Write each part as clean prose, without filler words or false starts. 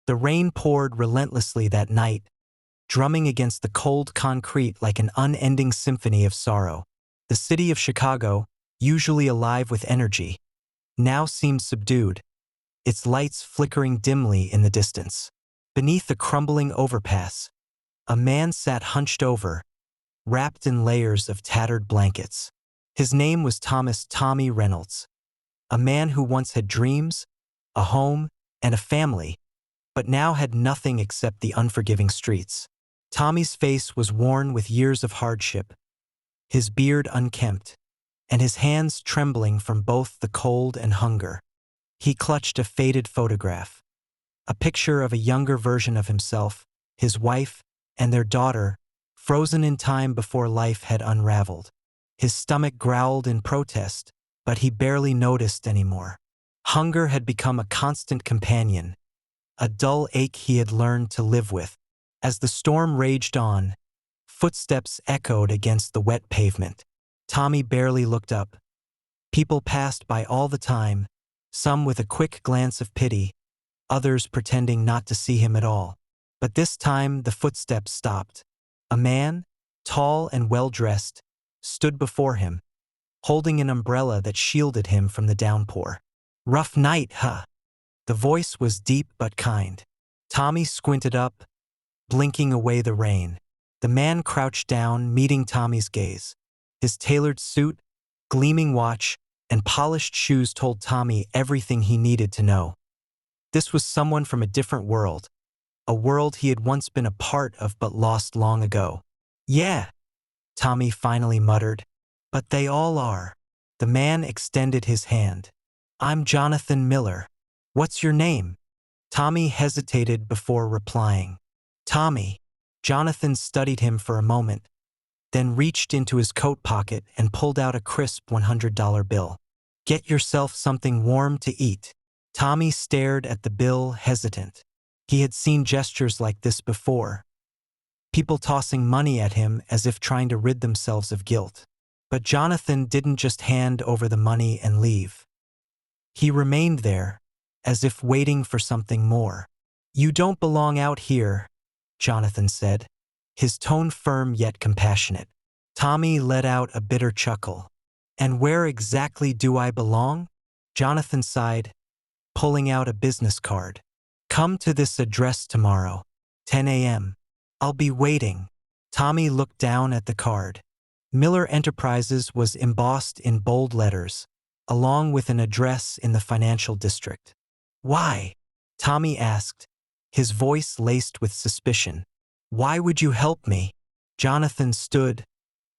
The rain poured relentlessly that night, drumming against the cold concrete like an unending symphony of sorrow. The city of Chicago, usually alive with energy, now seemed subdued, its lights flickering dimly in the distance. Beneath a crumbling overpass, a man sat hunched over, wrapped in layers of tattered blankets. His name was Tommy Reynolds, a man who once had dreams, a home, and a family, but now had nothing except the unforgiving streets. Tommy's face was worn with years of hardship, his beard unkempt, and his hands trembling from both the cold and hunger. He clutched a faded photograph, a picture of a younger version of himself, his wife, and their daughter, frozen in time before life had unraveled. His stomach growled in protest, but he barely noticed anymore. Hunger had become a constant companion, a dull ache he had learned to live with. As the storm raged on, footsteps echoed against the wet pavement. Tommy barely looked up. People passed by all the time, some with a quick glance of pity, others pretending not to see him at all. But this time the footsteps stopped. A man, tall and well-dressed, stood before him, holding an umbrella that shielded him from the downpour. "Rough night, huh?" The voice was deep but kind. Tommy squinted up, blinking away the rain. The man crouched down, meeting Tommy's gaze. His tailored suit, gleaming watch, and polished shoes told Tommy everything he needed to know. This was someone from a different world, a world he had once been a part of but lost long ago. "Yeah," Tommy finally muttered, "but they all are." The man extended his hand. "I'm Jonathan Miller. What's your name?" Tommy hesitated before replying. "Tommy." Jonathan studied him for a moment, then reached into his coat pocket and pulled out a crisp $100 bill. "Get yourself something warm to eat." Tommy stared at the bill, hesitant. He had seen gestures like this before, people tossing money at him as if trying to rid themselves of guilt. But Jonathan didn't just hand over the money and leave. He remained there, as if waiting for something more. "You don't belong out here," Jonathan said, his tone firm yet compassionate. Tommy let out a bitter chuckle. "And where exactly do I belong?" Jonathan sighed, pulling out a business card. "Come to this address tomorrow, 10 a.m. I'll be waiting." Tommy looked down at the card. Miller Enterprises was embossed in bold letters, along with an address in the financial district. "Why?" Tommy asked, his voice laced with suspicion. "Why would you help me?" Jonathan stood,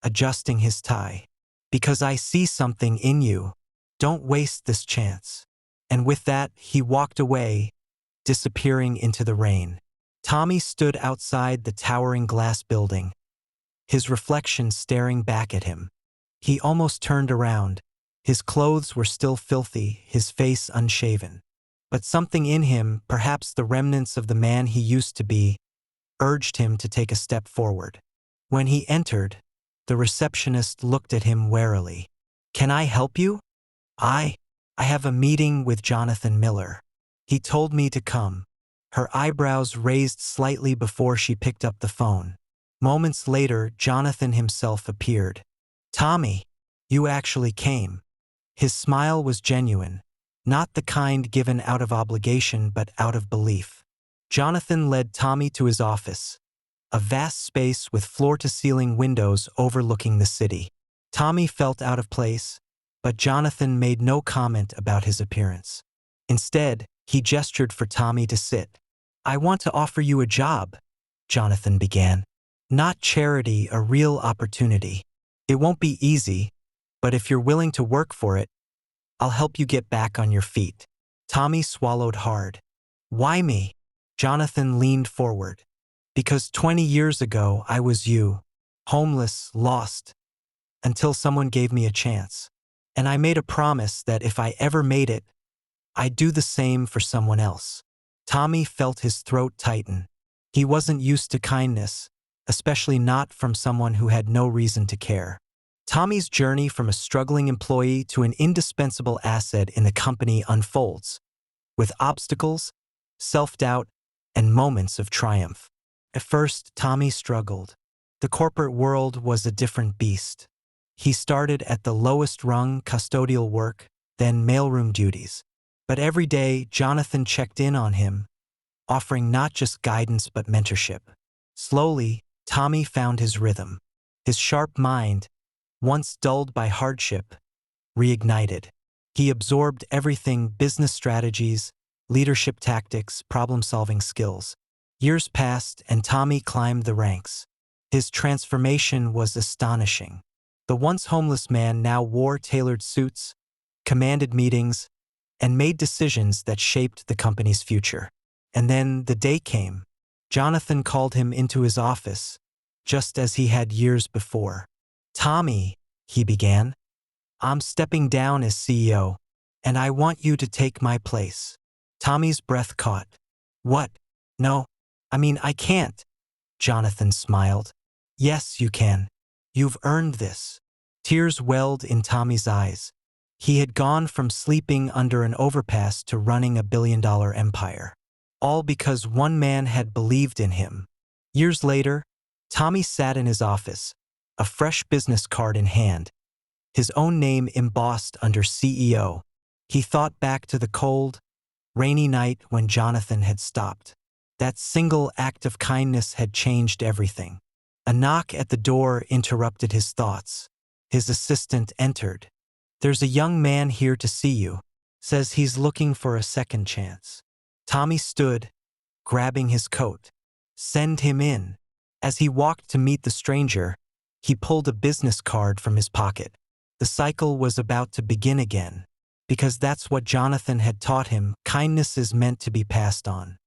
adjusting his tie. "Because I see something in you. Don't waste this chance." And with that, he walked away, disappearing into the rain. Tommy stood outside the towering glass building, his reflection staring back at him. He almost turned around. His clothes were still filthy, his face unshaven. But something in him, perhaps the remnants of the man he used to be, urged him to take a step forward. When he entered, the receptionist looked at him warily. "Can I help you?" I have a meeting with Jonathan Miller. He told me to come." Her eyebrows raised slightly before she picked up the phone. Moments later, Jonathan himself appeared. "Tommy, you actually came." His smile was genuine, not the kind given out of obligation but out of belief. Jonathan led Tommy to his office, a vast space with floor-to-ceiling windows overlooking the city. Tommy felt out of place, but Jonathan made no comment about his appearance. Instead, he gestured for Tommy to sit. "I want to offer you a job," Jonathan began. "Not charity, a real opportunity. It won't be easy, but if you're willing to work for it, I'll help you get back on your feet." Tommy swallowed hard. "Why me?" Jonathan leaned forward. "Because 20 years ago I was you, homeless, lost, until someone gave me a chance. And I made a promise that if I ever made it, I'd do the same for someone else." Tommy felt his throat tighten. He wasn't used to kindness, especially not from someone who had no reason to care. Tommy's journey from a struggling employee to an indispensable asset in the company unfolds, with obstacles, self-doubt, and moments of triumph. At first, Tommy struggled. The corporate world was a different beast. He started at the lowest rung, custodial work, then mailroom duties. But every day, Jonathan checked in on him, offering not just guidance but mentorship. Slowly, Tommy found his rhythm. His sharp mind, once dulled by hardship, reignited. He absorbed everything: business strategies, leadership tactics, problem-solving skills. Years passed and Tommy climbed the ranks. His transformation was astonishing. The once homeless man now wore tailored suits, commanded meetings, and made decisions that shaped the company's future. And then the day came. Jonathan called him into his office, just as he had years before. "Tommy," he began, "I'm stepping down as CEO, and I want you to take my place." Tommy's breath caught. "What? No, I can't." Jonathan smiled. "Yes, you can. You've earned this." Tears welled in Tommy's eyes. He had gone from sleeping under an overpass to running a billion-dollar empire. All because one man had believed in him. Years later, Tommy sat in his office, a fresh business card in hand, his own name embossed under CEO. He thought back to the cold, rainy night when Jonathan had stopped. That single act of kindness had changed everything. A knock at the door interrupted his thoughts. His assistant entered. "There's a young man here to see you. Says he's looking for a second chance." Tommy stood, grabbing his coat. "Send him in." As he walked to meet the stranger, he pulled a business card from his pocket. The cycle was about to begin again, because that's what Jonathan had taught him: kindness is meant to be passed on.